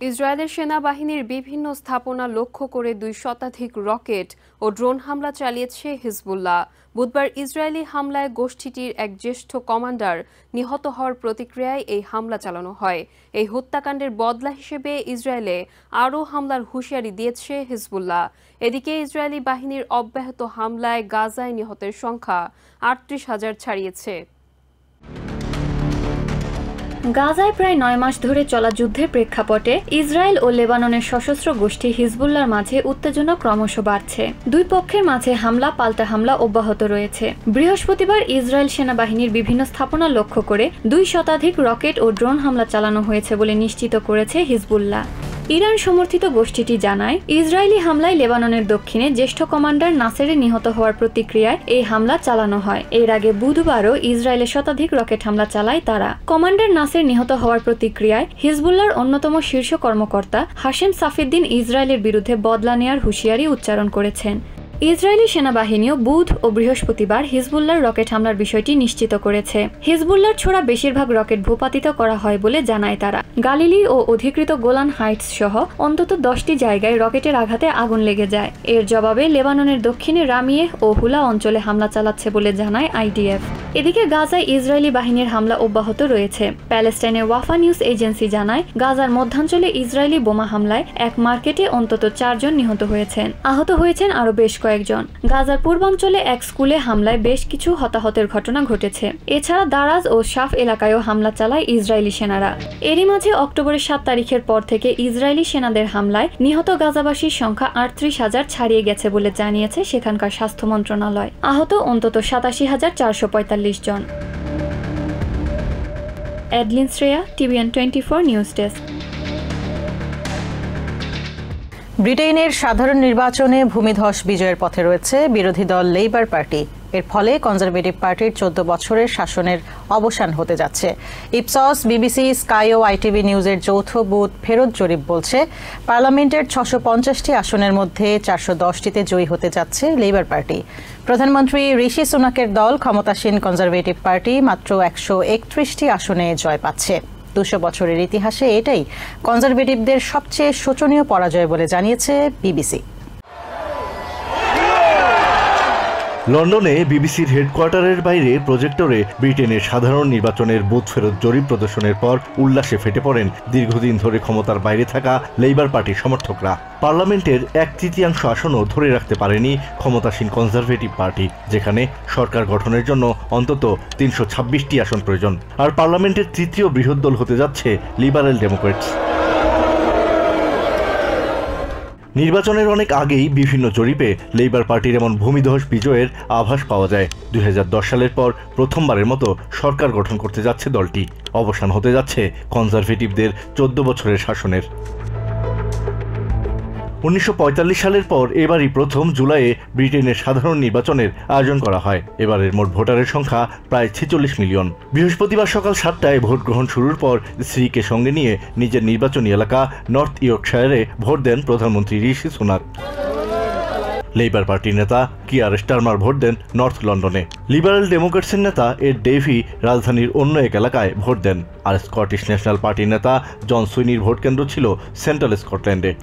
ইসরায়েলের সেনাবাহিনীর বিভিন্ন স্থাপনা লক্ষ্য করে ২ শতাধিক রকেট ও ড্রোন হামলা চালিয়েছে হিজবুল্লাহ। বুধবার ইসরায়েলি হামলায় গোষ্ঠীটির এক জ্যেষ্ঠ কমান্ডার নিহত হওয়ার প্রতিক্রিয়ায় এই হামলা চালানো হয়। এই হত্যাকাণ্ডের বদলা হিসেবে ইসরায়েলে আরও হামলার হুঁশিয়ারি দিয়েছে হিজবুল্লাহ। এদিকে ইসরায়েলি বাহিনীর অব্যাহত হামলায় গাজায় নিহতের সংখ্যা ৩৮,০০০ ছাড়িয়েছে। গাজায় প্রায় ৯ মাস ধরে চলা যুদ্ধের প্রেক্ষাপটে ইসরায়েল ও লেবাননের সশস্ত্র গোষ্ঠী হিজবুল্লাহর মাঝে উত্তেজনা ক্রমশ বাড়ছে। দুই পক্ষের মাঝে হামলা পাল্টা হামলা অব্যাহত রয়েছে। বৃহস্পতিবার ইসরায়েল সেনাবাহিনীর বিভিন্ন স্থাপনা লক্ষ্য করে ২ শতাধিক রকেট ও ড্রোন হামলা চালানো হয়েছে বলে নিশ্চিত করেছে হিজবুল্লাহ। ইরান সমর্থিত গোষ্ঠীটি জানায়, ইসরায়েলি হামলায় লেবাননের দক্ষিণে জ্যেষ্ঠ কমান্ডার নাসেরের নিহত হওয়ার প্রতিক্রিয়ায় এই হামলা চালানো হয়। এর আগে বুধবারও ইসরায়েলে শতাধিক রকেট হামলা চালায় তারা। কমান্ডার নাসের নিহত হওয়ার প্রতিক্রিয়ায় হিজবুল্লাহর অন্যতম শীর্ষ কর্মকর্তা হাশেম সাফিদ্দিন ইসরায়েলের বিরুদ্ধে বদলা নেয়ার হুঁশিয়ারি উচ্চারণ করেছেন। ইসরায়েলি সেনাবাহিনীও বুধ ও বৃহস্পতিবার হিজবুল্লাহর রকেট হামলার বিষয়টি নিশ্চিত করেছে। হিজবুল্লাহর ছোড়া বেশিরভাগ রকেট ভূপাতিত করা হয় বলে জানায় তারা। গালিলি ও অধিকৃত গোলান হাইটস সহ অন্তত 10টি জায়গায় রকেটের আঘাতে আগুন লেগে যায়। এর জবাবে লেবাননের দক্ষিণে রামিয়েহ ও হুলা অঞ্চলে হামলা চালাচ্ছে বলে জানায় আইডিএফ। এদিকে গাজায় ইসরায়েলি বাহিনীর হামলা অব্যাহত রয়েছে। প্যালেস্টাইনের ওয়াফা নিউজ এজেন্সি জানায়, গাজার মধ্যাঞ্চলে ইসরায়েলি বোমা হামলায় এক মার্কেটে অন্তত 4 জন নিহত হয়েছেন। আহত হয়েছেন আরও বেশ কয়েকজন। গাজার পূর্বাঞ্চলে এক স্কুলে হামলায় বেশ কিছু হতাহতের ঘটনা ঘটেছে। এছাড়া দারাজ ও শাফ এলাকায়ও হামলা চালায় ইসরায়েলি সেনারা। এরই মাঝে অক্টোবরের 7 তারিখের পর থেকে ইসরায়েলি সেনাদের হামলায় নিহত গাজাবাসীর সংখ্যা ৩৮,০০০ ছাড়িয়ে গেছে বলে জানিয়েছে সেখানকার স্বাস্থ্য মন্ত্রণালয়। আহত অন্তত ৮৭,৪৪৫ জন। এডলিন শ্রেয়া, TVN 24 নিউজ ডেস্ক। ব্রিটেনের সাধারণ নির্বাচনে ভূমিধস বিজয়ের পথে রয়েছে বিরোধী দল লেবার পার্টি। এর ফলে কনজারভেটিভ পার্টির 14 বছরের শাসনের অবসান হতে যাচ্ছে। ইপসস, বিবিসি, স্কাই ও ITV নিউজের যৌথ বুথ ফেরত জরিপ বলছে, পার্লামেন্টের 650টি আসনের মধ্যে 410টিতে জয়ী হতে যাচ্ছে লেবার পার্টি। প্রধানমন্ত্রী ঋষি সুনাকের দল ক্ষমতাসীন কনজারভেটিভ পার্টি মাত্র 131টি আসনে জয় পাচ্ছে। 200 বছরের ইতিহাসে এটাই কনজারভেটিভদের সবচেয়ে শোচনীয় পরাজয় বলে জানিয়েছে বিবিসি। লন্ডনে বিবিসির হেডকোয়ার্টারের বাইরে প্রজেক্টরে ব্রিটেনের সাধারণ নির্বাচনের বুথ ফেরত জরিপ প্রদর্শনের পর উল্লাসে ফেটে পড়েন দীর্ঘদিন ধরে ক্ষমতার বাইরে থাকা লেবার পার্টির সমর্থকরা। পার্লামেন্টের 1/3 আসনও ধরে রাখতে পারেনি ক্ষমতাসীন কনজারভেটিভ পার্টি, যেখানে সরকার গঠনের জন্য অন্তত 326টি আসন প্রয়োজন। আর পার্লামেন্টের তৃতীয় বৃহৎ দল হতে যাচ্ছে লিবারেল ডেমোক্র্যাটস। নির্বাচনের অনেক আগেই বিভিন্ন জরিপে লেবার পার্টির এমন ভূমিধস বিজয়ের আভাস পাওয়া যায়। 2010 সালের পর প্রথমবারের মতো সরকার গঠন করতে যাচ্ছে দলটি। অবসান হতে যাচ্ছে কনজারভেটিভদের 14 বছরের শাসনের। 1945 সালের পর এবারই প্রথম জুলাইয়ে ব্রিটেনের সাধারণ নির্বাচনের আয়োজন করা হয়। এবারের মোট ভোটারের সংখ্যা প্রায় 46 মিলিয়ন। বৃহস্পতিবার সকাল 7টায় ভোট গ্রহণ শুরুর পর স্ত্রীকে সঙ্গে নিয়ে নিজের নির্বাচনী এলাকা নর্থ ইয়র্কশায়ারে ভোট দেন প্রধানমন্ত্রী ঋষি সুনাক। লেবার পার্টির নেতা কিয়ার স্টারমার ভোট দেন নর্থ লন্ডনে। লিবারেল ডেমোক্র্যাটসের নেতা এড ডেভি রাজধানীর অন্য এক এলাকায় ভোট দেন। আর স্কটিশ ন্যাশনাল পার্টির নেতা জন সুইনির ভোট কেন্দ্র ছিল সেন্ট্রাল স্কটল্যান্ডে।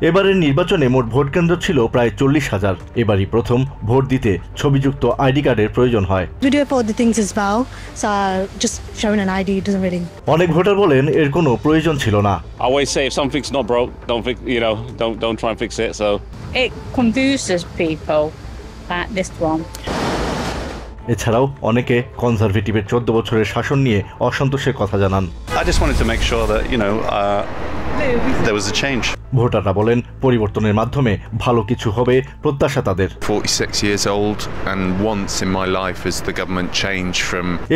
এবারের নির্বাচনে মোট ভোট কেন্দ্র ছিল প্রায় 40,000। এবারই প্রথম ভোট দিতে ছবিযুক্ত আইডি কার্ডের প্রয়োজন হয়। অনেক ভোটার বলেন এর কোনো প্রয়োজন ছিল না। এছাড়াও অনেকে কনজারভেটিভের 14 বছরের শাসন নিয়ে অসন্তোষের কথা জানান। ভোটাররা বলেন পরিবর্তনের মাধ্যমে ভালো কিছু হবে প্রত্যাশা তাদের।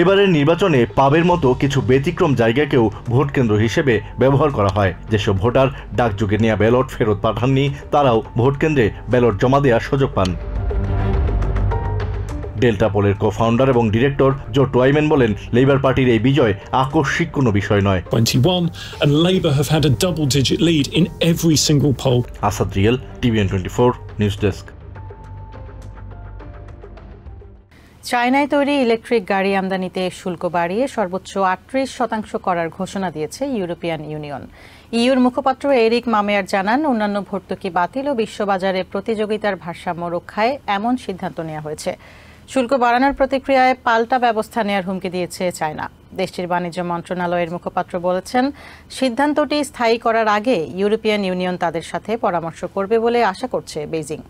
এবারের নির্বাচনে পাবের মতো কিছু ব্যতিক্রম জায়গাকেও ভোট কেন্দ্র হিসেবে ব্যবহার করা হয়। যেসব ভোটার ডাকযোগে নেওয়া ব্যালট ফেরত পাঠাননি, তারাও ভোট কেন্দ্রে ব্যালট জমা দেওয়ার সুযোগ পান। ডেল্টা পোলের কো-ফাউন্ডার এবং ডিরেক্টর জো টুয়াইমেন বলেন, লেবার পার্টির এই বিজয় আকস্মিক কোনো বিষয় নয়। 21 and Labour have had a double-digit lead in every single poll. Asad Riyel, TVN 24 news desk. চায়নায় তৈরি ইলেকট্রিক গাড়ি আমদানিতে শুল্ক বাড়িয়ে সর্বোচ্চ ৩৮% করার ঘোষণা দিয়েছে ইউরোপিয়ান ইউনিয়ন। ইউর মুখপাত্র এরিক মামেয়ার জানান, অন্যান্য ভর্তুকি বাতিল ও বিশ্ববাজারে প্রতিযোগিতার ভারসাম্য রক্ষায় এমন সিদ্ধান্ত নেওয়া হয়েছে। শুল্ক বাড়ানোর প্রতিক্রিয়ায় পাল্টা ব্যবস্থা নেওয়ার হুমকি দিয়েছে চায়না। দেশটির বাণিজ্য মন্ত্রণালয়ের মুখপাত্র বলেছেন, সিদ্ধান্তটি স্থায়ী করার আগে ইউরোপিয়ান ইউনিয়ন তাদের সাথে পরামর্শ করবে বলে আশা করছে বেইজিং।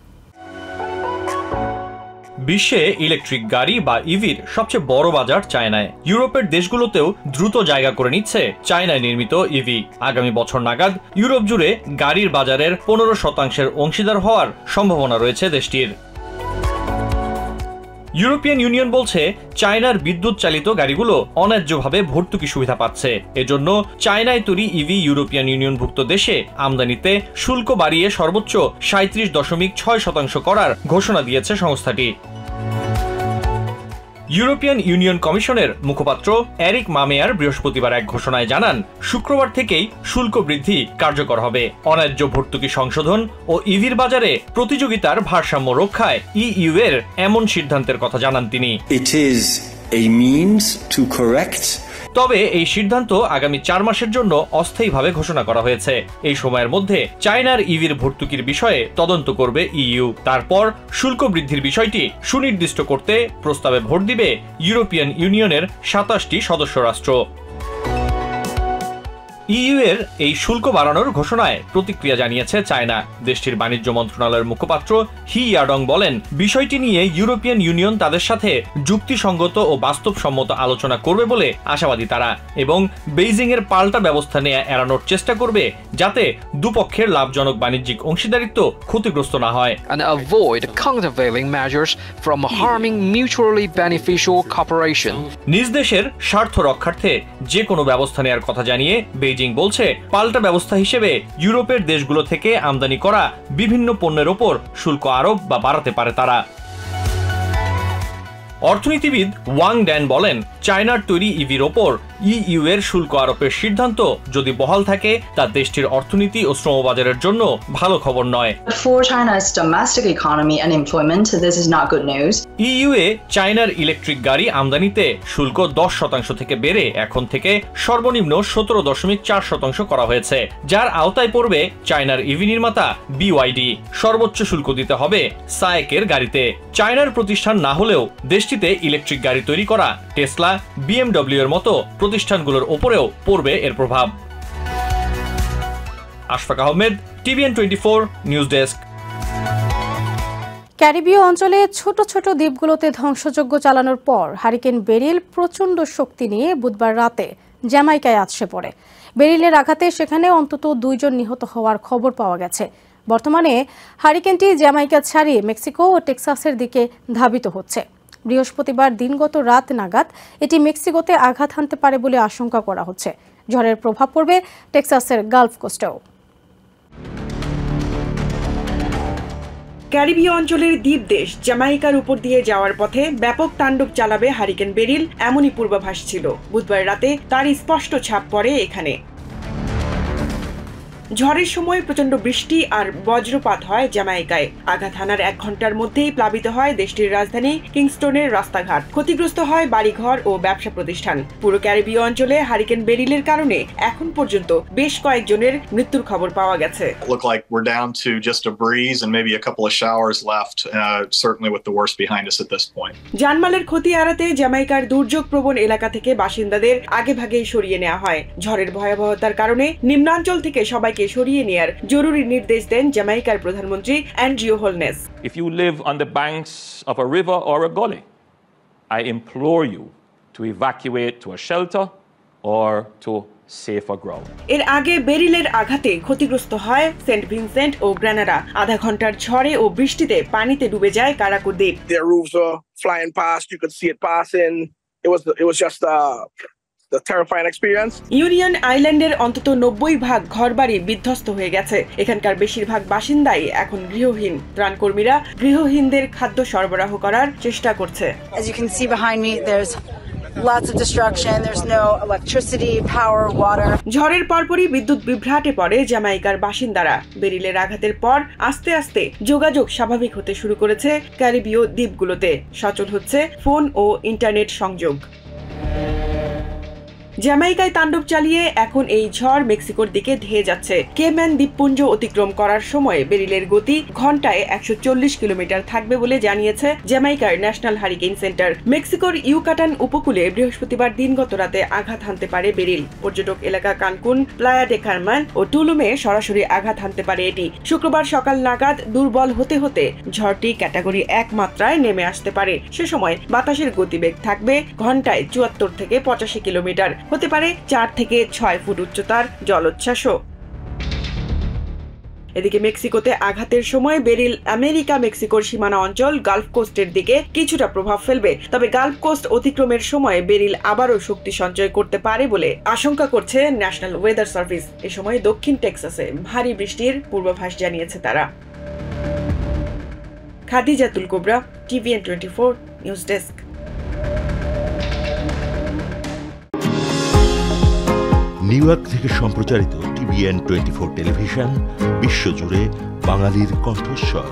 বিশ্বে ইলেকট্রিক গাড়ি বা ইভির সবচেয়ে বড় বাজার চায়নায়। ইউরোপের দেশগুলোতেও দ্রুত জায়গা করে নিচ্ছে চায়নায় নির্মিত ইভি। আগামী বছর নাগাদ ইউরোপ জুড়ে গাড়ির বাজারের 15% অংশীদার হওয়ার সম্ভাবনা রয়েছে দেশটির। ইউরোপিয়ান ইউনিয়ন বলছে, চায়নার বিদ্যুৎ চালিত গাড়িগুলো অন্যায্যভাবে ভর্তুকি সুবিধা পাচ্ছে। এজন্য চায়নায় তৈরি ইভি ইউরোপিয়ান ইউনিয়নভুক্ত দেশে আমদানিতে শুল্ক বাড়িয়ে সর্বোচ্চ 37.6% করার ঘোষণা দিয়েছে সংস্থাটি। ইউরোপিয়ান ইউনিয়ন কমিশনের মুখপাত্র এরিক মামেয়ার বৃহস্পতিবার এক ঘোষণায় জানান, শুক্রবার থেকেই শুল্ক বৃদ্ধি কার্যকর হবে। অন্যায্য ভর্তুকি সংশোধন ও ইভির বাজারে প্রতিযোগিতার ভারসাম্য রক্ষায় ইইউ এর এমন সিদ্ধান্তের কথা জানান তিনি। তবে এই সিদ্ধান্ত আগামী 4 মাসের জন্য অস্থায়ীভাবে ঘোষণা করা হয়েছে। এই সময়ের মধ্যে চায়নার ইভির ভর্তুকির বিষয়ে তদন্ত করবে ইইউ। তারপর শুল্ক বৃদ্ধির বিষয়টি সুনির্দিষ্ট করতে প্রস্তাবে ভোট দিবে ইউরোপিয়ান ইউনিয়নের 27টি সদস্য রাষ্ট্র। ইইউ এর এই শুল্ক বাড়ানোর ঘোষণায় প্রতিক্রিয়া জানিয়েছে চায়না। দেশটির বাণিজ্য মন্ত্রণালয়ের মুখপাত্র হি ইয়াডং বলেন, বিষয়টি নিয়ে ইউরোপিয়ান ইউনিয়ন তাদের সাথে যুক্তিসঙ্গত ও বাস্তবসম্মত আলোচনা করবে বলে আশাবাদী তারা, এবং বেইজিং এর পাল্টা ব্যবস্থা নেওয়া এড়ানোর চেষ্টা করবে যাতে দুপক্ষের লাভজনক বাণিজ্যিক অংশীদারিত্ব ক্ষতিগ্রস্ত না হয়। And avoid countervailing measures from harming mutually beneficial cooperation. নিজ দেশের স্বার্থ রক্ষার্থে যে কোনো ব্যবস্থা নেওয়ার কথা জানিয়ে বেইজিং বলছে, পাল্টা ব্যবস্থা হিসেবে ইউরোপের দেশগুলো থেকে আমদানি করা বিভিন্ন পণ্যের ওপর শুল্ক আরোপ বা বাড়াতে পারে তারা। অর্থনীতিবিদ ওয়াং ড্যান বলেন, চায়নার তৈরি ইভির ওপর ইইউ এর শুল্ক আরোপের সিদ্ধান্ত যদি বহাল থাকে তা দেশটির অর্থনীতি ও শ্রমবাজারের জন্য ভালো খবর নয়। For China's domestic economy and employment, this is not good news. EU এ চায়নার ইলেকট্রিক গাড়ি আমদানিতে শুল্ক 10% থেকে বেড়ে এখন থেকে সর্বনিম্ন 17.4% করা হয়েছে, যার আওতায় পড়বে চায়নার ইভি নির্মাতা বিওয়াইডি। সর্বোচ্চ শুল্ক দিতে হবে সায়েকের গাড়িতে। চায়নার প্রতিষ্ঠান না হলেও দেশটিতে ইলেকট্রিক গাড়ি তৈরি করা টেসলা, বিএমডব্লিউ এর মতো প্রতিষ্ঠানগুলোর ওপরেও পড়বে এর প্রভাব। Ashfaq Ahmed, TVN 24 news desk. ক্যারিবীয় অঞ্চলে ছোট ছোট দ্বীপগুলোতে ধ্বংসযজ্ঞ চালানোর পর হারিকেন বেরিল প্রচণ্ড শক্তি নিয়ে বুধবার রাতে জ্যামাইকায় আছড়ে পড়ে। বেরিলের আঘাতে সেখানে অন্তত 2 জন নিহত হওয়ার খবর পাওয়া গেছে। বর্তমানে হারিকেনটি জ্যামাইকা ছাড়িয়ে মেক্সিকো ও টেক্সাসের দিকে ধাবিত হচ্ছে। বৃহস্পতিবার দিনগত রাত নাগাদ এটি মেক্সিকোতে আঘাত হানতে পারে বলে আশঙ্কা করা হচ্ছে। ঝড়ের প্রভাব পড়বে টেক্সাসের গালফ কোস্টেও। ক্যারিবীয় অঞ্চলের দ্বীপ দেশ জ্যামাইকার উপর দিয়ে যাওয়ার পথে ব্যাপক তাণ্ডব চালাবে হারিকেন বেরিল, এমনই পূর্বাভাস ছিল। বুধবার রাতে তার স্পষ্ট ছাপ পড়ে এখানে। ঝড়ের সময় প্রচন্ড বৃষ্টি আর বজ্রপাত হয় জ্যামাইকায়। আঘাত হানার 1 ঘন্টার মধ্যেই প্লাবিত হয় দেশটির রাজধানী কিংস্টনের রাস্তাঘাট। ক্ষতিগ্রস্ত হয় বাড়িঘর ও ব্যবসা প্রতিষ্ঠান। পুরো ক্যারিবীয় অঞ্চলে হারিকেন বেরিলের কারণে এখন পর্যন্ত বেশ কয়েকজনের মৃত্যুর খবর পাওয়া গেছে। Look like we're down to just a breeze and maybe a couple of showers left, certainly with the worst behind us at this point. জানমালের ক্ষতি এড়াতে জ্যামাইকার দুর্যোগপ্রবণ এলাকা থেকে বাসিন্দাদের আগেভাগেই সরিয়ে নেওয়া হয়। ঝড়ের ভয়াবহতার কারণে নিম্নাঞ্চল থেকে সবাইকে সরিয়ে নেয়ার জরুরি নির্দেশ দেন জ্যামাইকার প্রধানমন্ত্রী Andrew Holness. If you live on the banks of a river or a gully, I implore you to evacuate to a shelter or to safer ground. এর আগে বেরিলের আঘাতে ক্ষতিগ্রস্ত হয় সেন্ট ভিনসেন্ট ও গ্রেনাডা। আধা ঘন্টার ঝড়ে ও বৃষ্টিতে পানিতে ডুবে যায় কারাকো দ্বীপ। Their roofs were flying past, you could see it passing. It was just the terrifying experience. Union আইল্যান্ডের অন্তত 90% ঘরবাড়ি বিধ্বস্ত হয়ে গেছে। এখানকার বেশিরভাগ বাসিন্দাই এখন গৃহহীন। ত্রাণকর্মীরা গৃহহীনদের খাদ্য সরবরাহ করার চেষ্টা করছে। As you can see behind me, there's lots of destruction. There's no electricity, power, water. ঝড়ের পরপরই বিদ্যুৎ বিভ্রাটে পড়ে জ্যামাইকার বাসিন্দারা। বেরিলের আঘাতের পর আস্তে আস্তে যোগাযোগ স্বাভাবিক হতে শুরু করেছে ক্যারিবীয় দ্বীপগুলোতে। সচল হচ্ছে ফোন ও ইন্টারনেট সংযোগ। জ্যামাইকায় তাণ্ডব চালিয়ে এখন এই ঝড় মেক্সিকোর দিকে ধেয়ে যাচ্ছে। কেম্যান দ্বীপপুঞ্জ অতিক্রম করার সময় বেরিলের গতি ঘন্টায় 140 কিলোমিটার থাকবে বলে জানিয়েছে জ্যামাইকার ন্যাশনাল হারিকেন সেন্টার। মেক্সিকোর ইউকাটান উপকূলে বৃহস্পতিবার দিনগত রাতে আঘাত হানতে পারে বেরিল। পর্যটক এলাকা কানকুন, প্লায়া ডে কারমান ও টুলুমে সরাসরি আঘাত হানতে পারে এটি। শুক্রবার সকাল নাগাদ দুর্বল হতে হতে ঝড়টি ক্যাটাগরি 1 মাত্রায় নেমে আসতে পারে। সে সময় বাতাসের গতিবেগ থাকবে ঘন্টায় 74 থেকে 85 কিলোমিটার। হতে পারে 4 থেকে 6 ফুট উচ্চতার জলোচ্ছ্বাসও। এদিকে মেক্সিকোতে আঘাতের সময় বেরিল আমেরিকা মেক্সিকোর সীমানা অঞ্চল গালফ কোস্টের দিকে কিছুটা প্রভাব ফেলবে। তবে গালফ কোস্ট অতিক্রমের সময় বেরিল আবারও শক্তি সঞ্চয় করতে পারে বলে আশঙ্কা করছে ন্যাশনাল ওয়েদার সার্ভিস। এ সময় দক্ষিণ টেক্সাসে ভারী বৃষ্টির পূর্বাভাস জানিয়েছে তারা। খাদিজাতুল কুবরা, TVN 24 news desk. New York থেকে সম্প্রচারিত TVN 24 টেলিভিশন বিশ্বজুড়ে বাঙালির কণ্ঠস্বর।